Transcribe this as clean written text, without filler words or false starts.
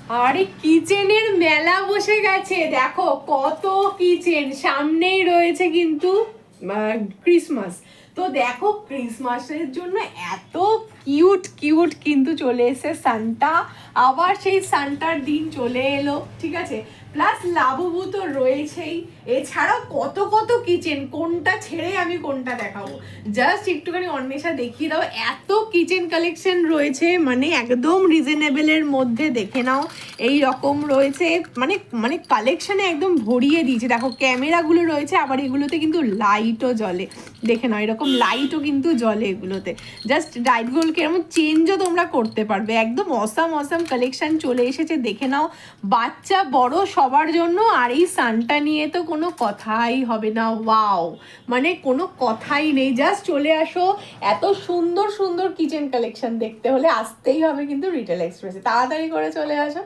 আরে কিচেনের মেলা বসে গেছে, দেখো কত কিচেন। সামনেই রয়েছে কিন্তু ক্রিসমাস। তো দেখো ক্রিসমাসের জন্য এত কিউট কিউট কিন্তু চলে এসেছে সান্টা। আবার সেই সান্টার দিন চলে এলো, ঠিক আছে। প্লাস লাবুবু তো রয়েছেই, এছাড়াও কত কত কিচেন, কোনটা ছেড়ে আমি কোনটা দেখাবো। জাস্ট একটুখানি অন্বেষা দেখিয়ে দাও, এত কিচেন কালেকশন রয়েছে, মানে একদম রিজনেবলের মধ্যে। দেখে নাও এই রকম রয়েছে, মানে মানে কালেকশনে একদম ভরিয়ে দিয়েছে। দেখো ক্যামেরাগুলো রয়েছে, আবার এগুলোতে কিন্তু লাইটও জ্বলে। দেখে নাও এরকম লাইটও কিন্তু জ্বলে এগুলোতে। জাস্ট লাইটগুলোকে এরকম চেঞ্জও তোমরা করতে পারবে। একদম অসাম অসাম কালেকশন চলে এসেছে, দেখে নাও। বাচ্চা বড় সবার জন্য। আর এই সানটা নিয়ে তো কোনো কথাই হবে না, ওয়াও, মানে কোনো কথাই নেই। জাস্ট চলে আসো, এত সুন্দর সুন্দর কিচেন কালেকশন দেখতে হলে আসতেই হবে কিন্তু রিটেল এক্সপ্রেসে। তাড়াতাড়ি করে চলে আসো।